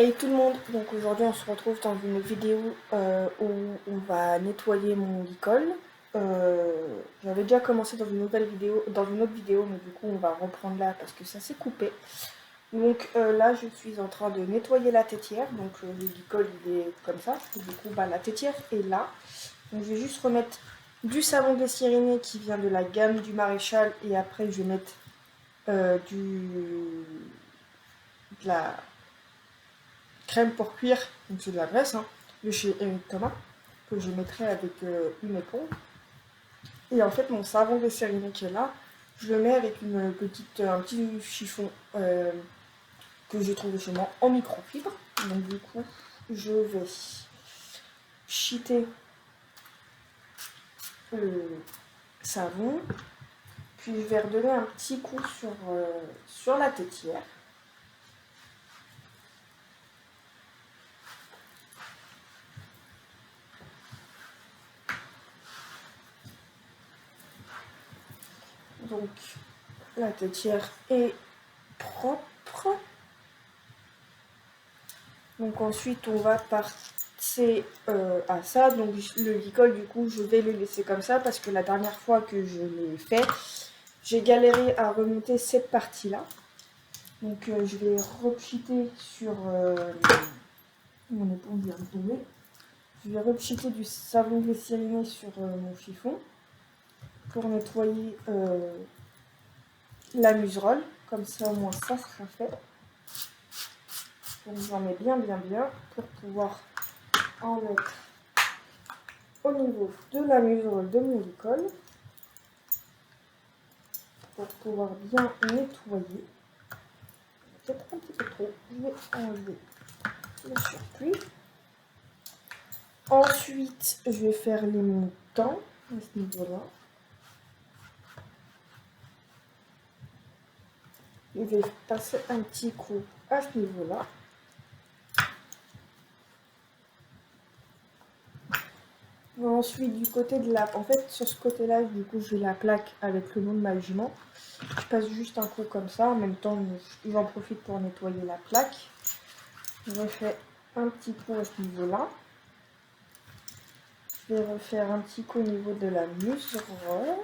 Hey tout le monde, donc aujourd'hui on se retrouve dans une vidéo où on va nettoyer mon licol. J'avais déjà commencé dans une nouvelle vidéo, dans une autre vidéo, mais du coup on va reprendre là parce que ça s'est coupé. Donc là je suis en train de nettoyer la tétière, donc le licol il est comme ça, et du coup la tétière est là. Donc je vais juste remettre du savon glycériné qui vient de la gamme du Maréchal et après je vais mettre de la crème pour cuire, donc c'est de la graisse, hein, de chez Eric Thomas, que je mettrai avec une éponge. Et en fait, mon savon glycériné qui est là, je le mets avec un petit chiffon que j'ai trouvé chez moi en microfibre. Donc du coup, je vais cheater le savon, puis je vais redonner un petit coup sur la tétière. Donc la tétière est propre. Donc ensuite on va passer à ça. Donc le licol du coup je vais le laisser comme ça parce que la dernière fois que je l'ai fait, j'ai galéré à remonter cette partie là. Donc je vais repchiter sur mon éponge vient de tomber. Je vais repchiter du savon glycériné sur mon chiffon pour nettoyer la muserolle. Comme ça au moins ça sera fait. Donc j'en mets bien pour pouvoir en mettre au niveau de la muserolle de mon licol pour pouvoir bien nettoyer. Peut-être un petit peu trop, je vais enlever le surplus. Ensuite, je vais faire les montants à ce niveau-là. Je vais passer un petit coup à ce niveau-là. Ensuite, du côté de la... En fait, sur ce côté-là, du coup, j'ai la plaque avec le nom de ma jument. Je passe juste un coup comme ça. En même temps, j'en profite pour nettoyer la plaque. Je refais un petit coup à ce niveau-là. Je vais refaire un petit coup au niveau de la muserolle.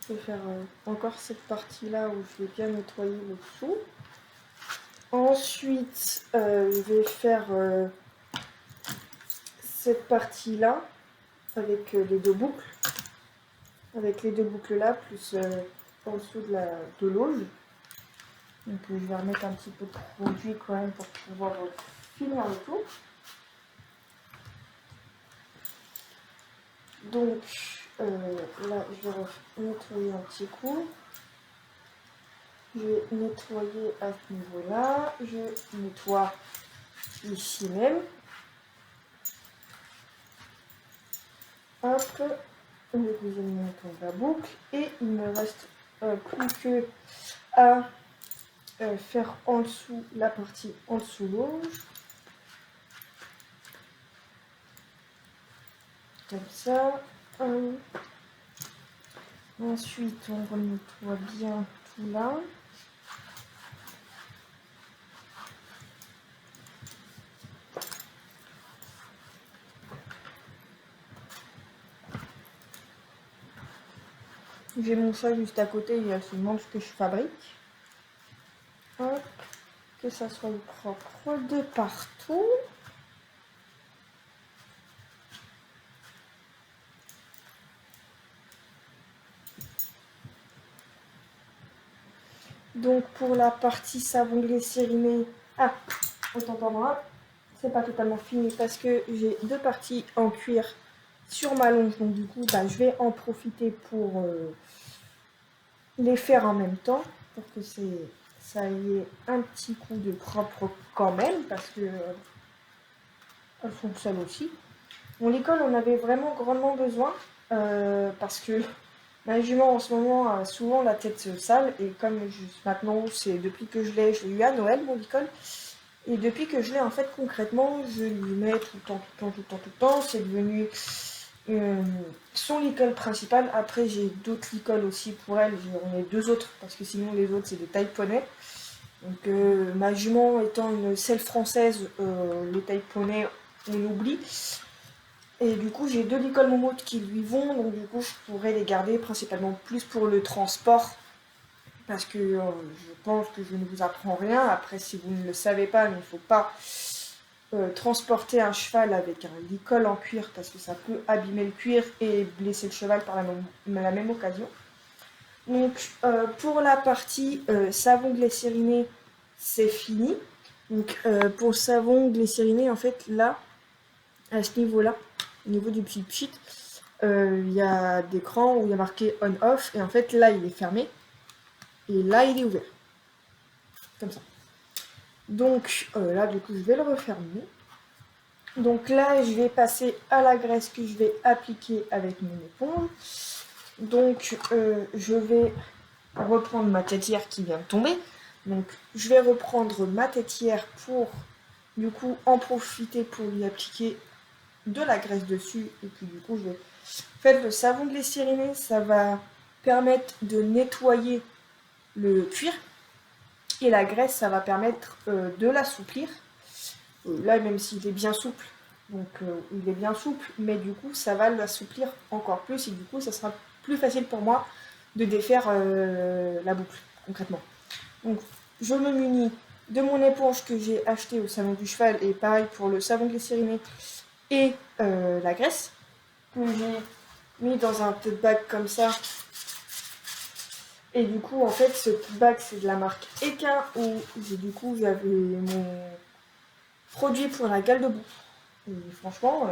Je vais faire encore cette partie-là où je vais bien nettoyer le dessous. Ensuite, je vais faire cette partie-là avec les deux boucles. Avec les deux boucles là, plus en dessous de l'auge. Donc je vais remettre un petit peu de produit quand même pour pouvoir finir le tout. Donc là, je vais nettoyer un petit coup. Je vais nettoyer à ce niveau-là. Je nettoie ici même. Hop, le deuxième montant de la boucle. Et il me reste plus que à faire en dessous la partie en dessous l'auge. Comme ça. Ensuite, on nettoie bien tout là. J'ai mon chat juste à côté, il se demande ce que je fabrique. Hop, que ça soit propre de partout. Donc pour la partie savon glycériné, autant pour moi, c'est pas totalement fini parce que j'ai deux parties en cuir sur ma longe. Donc du coup, je vais en profiter pour les faire en même temps pour que ça ait un petit coup de propre quand même parce que elles sont seules aussi. Mon école, on avait vraiment grandement besoin parce que ma jument en ce moment a souvent la tête sale et comme maintenant, c'est depuis que je l'ai eu à Noël, mon licol. Et depuis que je l'ai, en fait, concrètement, je lui mets tout le temps, c'est devenu son licol principal. Après, j'ai d'autres licols aussi pour elle. J'en ai deux autres parce que sinon les autres c'est des tailles poney. Donc ma jument étant une selle française, les tailles poney on oublie. Et du coup j'ai deux licols moumoutes qui lui vont, donc du coup je pourrais les garder principalement plus pour le transport. Parce que je pense que je ne vous apprends rien. Après si vous ne le savez pas, il ne faut pas transporter un cheval avec un licol en cuir parce que ça peut abîmer le cuir et blesser le cheval par la même occasion. Donc pour la partie savon glycériné, c'est fini. Donc pour le savon glycériné, en fait là, à ce niveau-là, au niveau du petit pchit, il y a des crans où il y a marqué on-off et en fait là il est fermé et là il est ouvert. Comme ça. Donc là du coup je vais le refermer. Donc là, je vais passer à la graisse que je vais appliquer avec mon éponge. Donc, je vais reprendre ma tétière qui vient de tomber. Donc, je vais reprendre ma tétière pour, du coup, en profiter pour lui appliquer de la graisse dessus. Et puis, du coup, je vais... En fait, le savon glycériné, ça va permettre de nettoyer le cuir. Et la graisse, ça va permettre de l'assouplir. Là, même s'il est bien souple, donc il est bien souple, mais du coup, ça va l'assouplir encore plus et du coup, ça sera plus facile pour moi de défaire la boucle, concrètement. Donc, je me munis de mon éponge que j'ai acheté au salon du cheval et pareil pour le savon glycériné et la graisse que j'ai mis dans un tote bag comme ça. Et du coup, en fait, ce tote bag, c'est de la marque Equin où du coup, j'avais mon produit pour la gale de boue. Et franchement,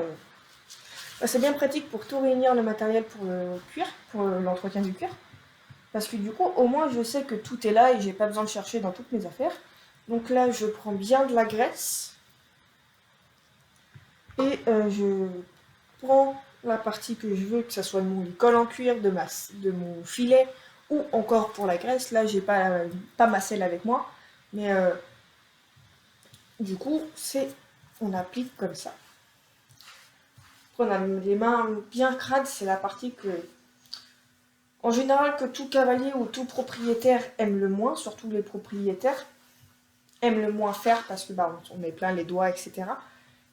c'est bien pratique pour tout réunir le matériel pour le cuir, pour l'entretien du cuir. Parce que du coup, au moins, je sais que tout est là et j'ai pas besoin de chercher dans toutes mes affaires. Donc là, je prends bien de la graisse. Et je prends la partie que je veux, que ce soit de mon licol en cuir, de mon filet, ou encore pour la graisse. Là, j'ai pas ma selle avec moi. Mais du coup, on applique comme ça. On a les mains bien crades, c'est la partie que, en général, que tout cavalier ou tout propriétaire aime le moins, surtout les propriétaires aiment le moins faire parce que on met plein les doigts, etc.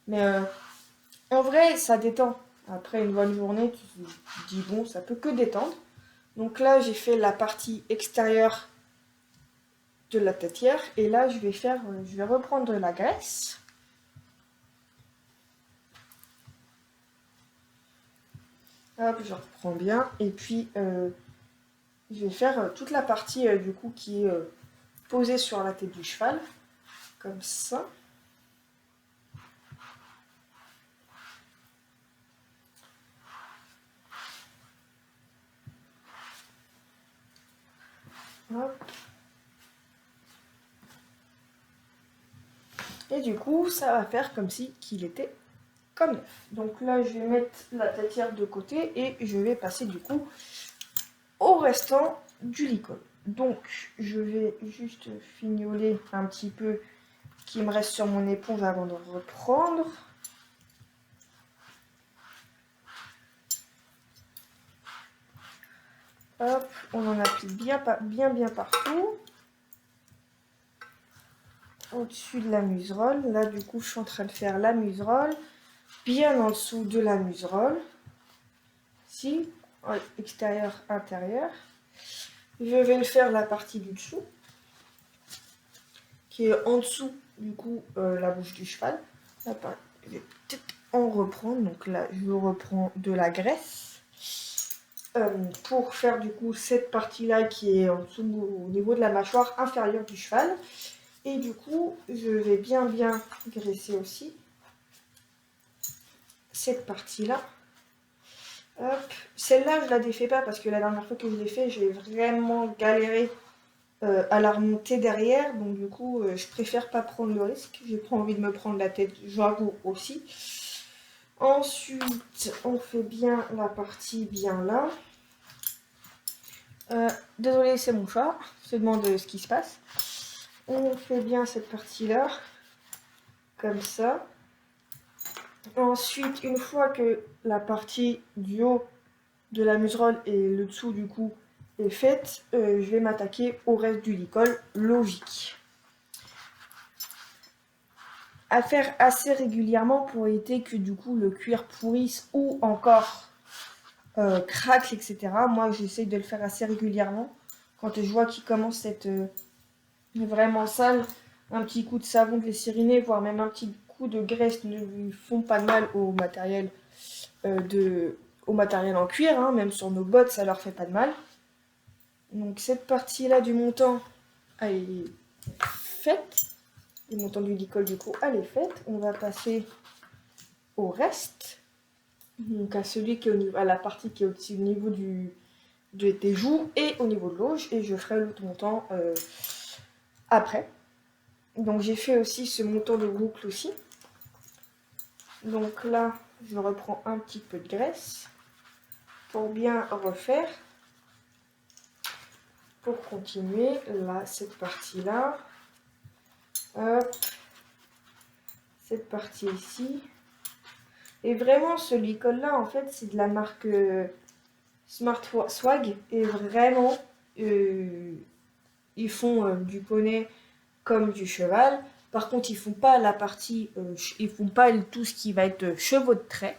Mais en vrai, ça détend. Après une bonne journée, tu te dis bon, ça peut que détendre. Donc là, j'ai fait la partie extérieure de la tétière et là, je vais reprendre la graisse. Hop, je reprends bien et puis je vais faire toute la partie du coup qui est posée sur la tête du cheval, comme ça. Hop. Et du coup, ça va faire comme si qu'il était comme neuf. Donc là, je vais mettre la tétière de côté et je vais passer du coup au restant du licol. Donc, je vais juste fignoler un petit peu ce qui me reste sur mon éponge avant de reprendre. Hop, on en applique bien partout. Au-dessus de la muserolle. Là, du coup, je suis en train de faire la muserolle. Bien en dessous de la muserolle. Ici, extérieur, intérieur. Je vais le faire la partie du dessous. Qui est en dessous, du coup, la bouche du cheval. Là, je vais peut-être en reprendre. Donc là, je reprends de la graisse. Pour faire du coup cette partie-là qui est en dessous au niveau de la mâchoire inférieure du cheval. Et du coup, je vais bien graisser aussi cette partie-là. Hop. Celle-là, je la défais pas parce que la dernière fois que je l'ai fait, j'ai vraiment galéré à la remonter derrière. Donc du coup, je préfère pas prendre le risque. J'ai pas envie de me prendre la tête, j'avoue aussi. Ensuite, on fait bien la partie bien là. Désolé, c'est mon chat. Je me demande ce qui se passe. On fait bien cette partie-là. Comme ça. Ensuite, une fois que la partie du haut de la muserolle et le dessous du cou est faite, je vais m'attaquer au reste du licol, logique. À faire assez régulièrement pour éviter que du coup le cuir pourrisse ou encore craque, etc. Moi, j'essaye de le faire assez régulièrement. Quand je vois qu'il commence à être vraiment sale, un petit coup de savon glycériné, voire même un petit coup de graisse ne lui font pas de mal au matériel en cuir, hein, même sur nos bottes, ça leur fait pas de mal. Donc cette partie-là du montant, elle est faite. Le montant du licol du coup, elle est faite. On va passer au reste. Donc à celui qui est au niveau, à la partie qui est au-dessus au niveau des joues et au niveau de l'auge. Et je ferai l'autre montant après. Donc j'ai fait aussi ce montant de boucle aussi. Donc là, je reprends un petit peu de graisse pour bien refaire. Pour continuer, là, cette partie-là. Hop. Cette partie ici. Et vraiment, ce licol-là, en fait, c'est de la marque Smart Swag. Et vraiment, ils font du poney comme du cheval. Par contre, ils font pas la partie, ils font pas tout ce qui va être chevaux de trait.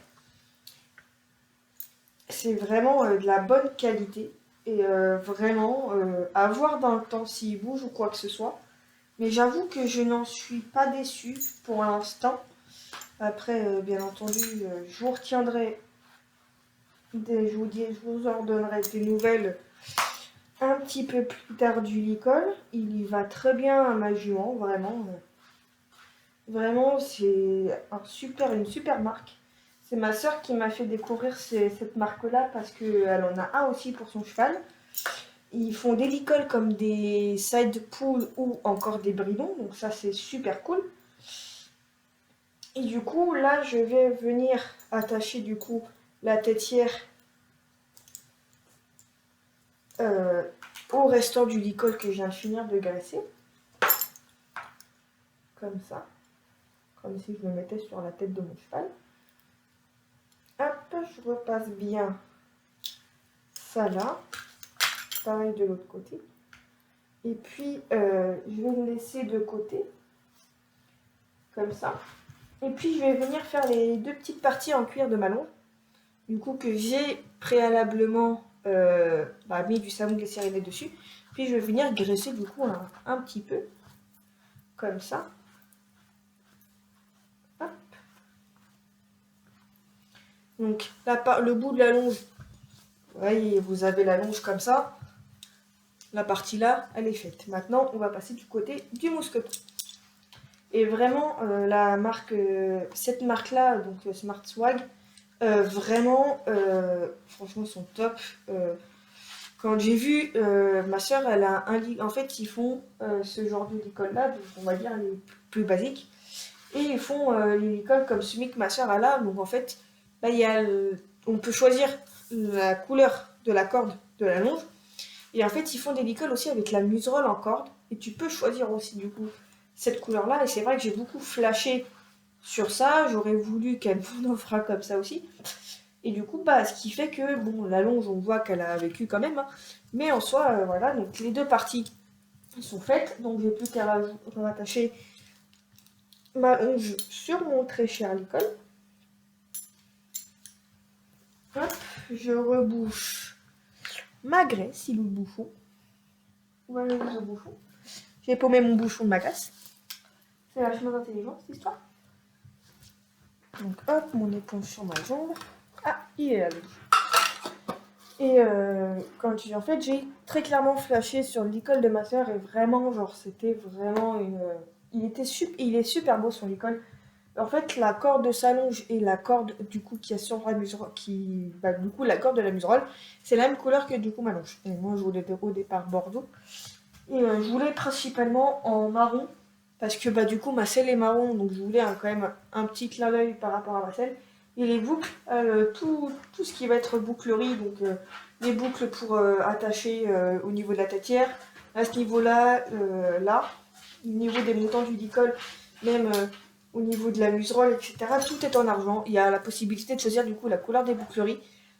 C'est vraiment de la bonne qualité et vraiment à voir dans le temps s'il bouge ou quoi que ce soit. Mais j'avoue que je n'en suis pas déçue pour l'instant. Après, bien entendu, je vous retiendrai, je vous en donnerai des nouvelles un petit peu plus tard du licol. Il y va très bien à ma jument, vraiment. Vraiment, c'est une super marque. C'est ma soeur qui m'a fait découvrir cette marque-là parce qu'elle en a un aussi pour son cheval. Ils font des licols comme des side pools ou encore des bridons, donc ça c'est super cool. Et du coup, là, je vais venir attacher du coup la têtière au restant du licol que je viens de finir de graisser. Comme ça. Comme si je me mettais sur la tête de mon cheval. Hop, je repasse bien ça là. Pareil de l'autre côté. Et puis, je vais le laisser de côté. Comme ça. Et puis, je vais venir faire les deux petites parties en cuir de Malon. Du coup, que j'ai préalablement mis du savon glycériné dessus. Puis, je vais venir graisser du coup un petit peu. Comme ça. Hop. Donc, le bout de la longe. Vous voyez, vous avez la longe comme ça. La partie là, elle est faite. Maintenant, on va passer du côté du mousqueton. Et vraiment, cette marque-là, donc Smart Swag, vraiment, franchement, sont top. Quand j'ai vu, ma soeur, elle a en fait, ils font ce genre de licol-là, donc on va dire les plus basiques. Et ils font les licols comme celui que ma soeur a là. Donc en fait, là, on peut choisir la couleur de la corde de la longe. Et en fait, ils font des licols aussi avec la muserolle en corde. Et tu peux choisir aussi, du coup, cette couleur-là. Et c'est vrai que j'ai beaucoup flashé sur ça. J'aurais voulu qu'elle m'en offre un comme ça aussi. Et du coup, ce qui fait que, bon, la longe, on voit qu'elle a vécu quand même. Hein. Mais en soi, voilà, donc les deux parties sont faites. Donc, j'ai plus qu'à rattacher ma longe sur mon très cher licol. Hop, je rebouche ma graisse, il ou le bouchon. Voilà le bouchon. J'ai paumé mon bouchon de ma graisse. C'est vachement intelligent cette histoire. Donc hop, mon éponge sur ma jambe. Ah, il est là. Et en fait, j'ai très clairement flashé sur le licol de ma soeur et vraiment, genre, c'était vraiment il est super beau son licol. En fait, la corde de sa longe et la corde du coup qui est sur la muserolle, du coup la corde de la muserolle, c'est la même couleur que du coup ma longe. Et moi, je voulais au départ bordeaux. Et je voulais principalement en marron parce que du coup ma selle est marron, donc je voulais quand même un petit clin d'œil par rapport à ma selle. Et les boucles, tout ce qui va être bouclerie, donc les boucles pour attacher au niveau de la têtière, à ce niveau-là, là, au niveau des montants du licol, même au niveau de la muserolle, etc. Tout est en argent. Il y a la possibilité de choisir du coup la couleur des boucleries,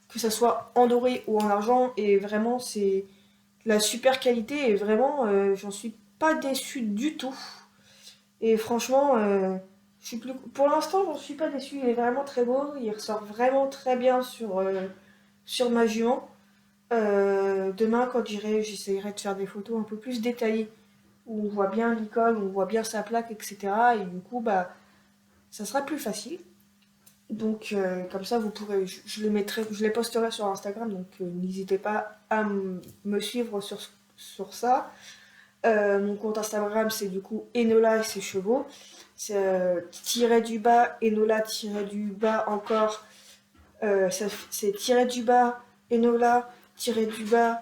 que ça soit en doré ou en argent. Et vraiment, c'est la super qualité. Et vraiment, j'en suis pas déçue du tout. Et franchement, je suis plus... pour l'instant, j'en suis pas déçue. Il est vraiment très beau. Il ressort vraiment très bien sur ma jument. Demain, quand j'essaierai de faire des photos un peu plus détaillées, où on voit bien l'icône, où on voit bien sa plaque, etc. Et du coup, bah, ça sera plus facile. Donc, comme ça, vous pourrez, je les mettrai, je les posterai sur Instagram, donc n'hésitez pas à me suivre sur ça. Mon compte Instagram, c'est du coup Enola et ses chevaux. C'est tiré du bas, Enola tiré du bas encore. C'est tiré du bas, Enola tiré du bas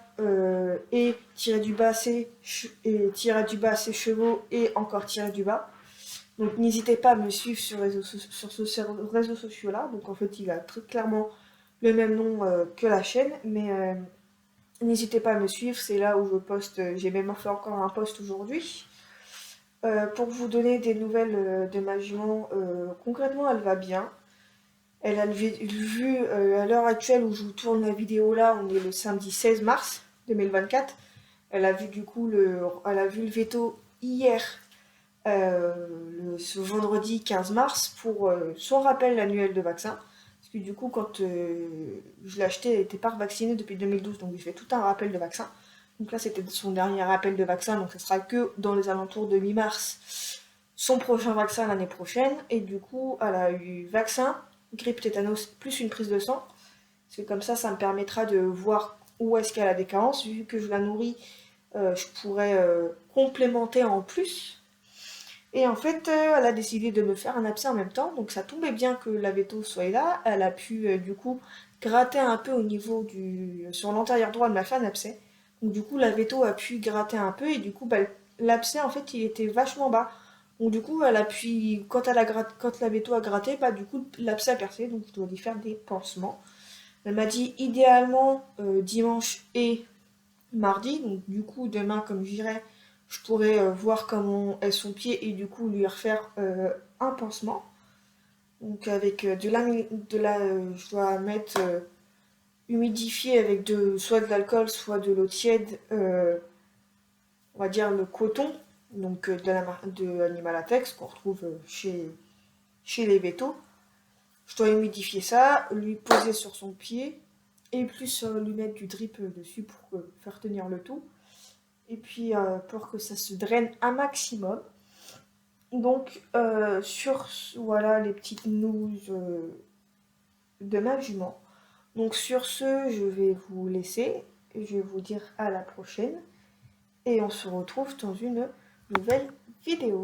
et tiré du bas et tiré du bas ses chevaux et encore tiré du bas. Donc n'hésitez pas à me suivre sur ce réseau social-là. Donc en fait, il a très clairement le même nom que la chaîne, mais n'hésitez pas à me suivre. C'est là où je poste. J'ai même fait encore un post aujourd'hui. Pour vous donner des nouvelles de ma jument, concrètement, elle va bien. Elle a vu à l'heure actuelle où je vous tourne la vidéo là, on est le samedi 16 mars 2024. Elle a vu du coup elle a vu le veto hier, ce vendredi 15 mars, pour son rappel annuel de vaccin. Parce que du coup, quand je l'ai acheté, elle n'était pas vaccinée depuis 2012, donc j'ai fait tout un rappel de vaccin. Donc là, c'était son dernier rappel de vaccin, donc ce sera que dans les alentours de mi-mars, son prochain vaccin l'année prochaine. Et du coup, elle a eu vaccin, grippe tétanos, plus une prise de sang. Parce que comme ça me permettra de voir où est-ce qu'elle a des carences. Vu que je la nourris, je pourrais complémenter en plus. Et en fait, elle a décidé de me faire un abcès en même temps. Donc ça tombait bien que la veto soit là. Elle a pu du coup gratter un peu au niveau sur l'antérieur droit, elle m'a fait un abcès. Donc du coup, la veto a pu gratter un peu et du coup, bah, l'abcès en fait, il était vachement bas. Donc du coup, elle a pu, quand la veto a gratté, bah du coup, l'abcès a percé. Donc je dois lui faire des pansements. Elle m'a dit idéalement dimanche et mardi. Donc du coup, demain, comme j'irai, je pourrais voir comment est son pied et du coup lui refaire un pansement. Donc avec je dois mettre humidifié avec soit de l'alcool, soit de l'eau tiède, on va dire le coton, donc de Animalatex qu'on retrouve chez les vétos. Je dois humidifier ça, lui poser sur son pied et plus lui mettre du drip dessus pour faire tenir le tout. Et puis pour que ça se draine un maximum. Donc voilà les petites news de ma jument. Donc sur ce, je vais vous laisser. Je vais vous dire à la prochaine. Et on se retrouve dans une nouvelle vidéo.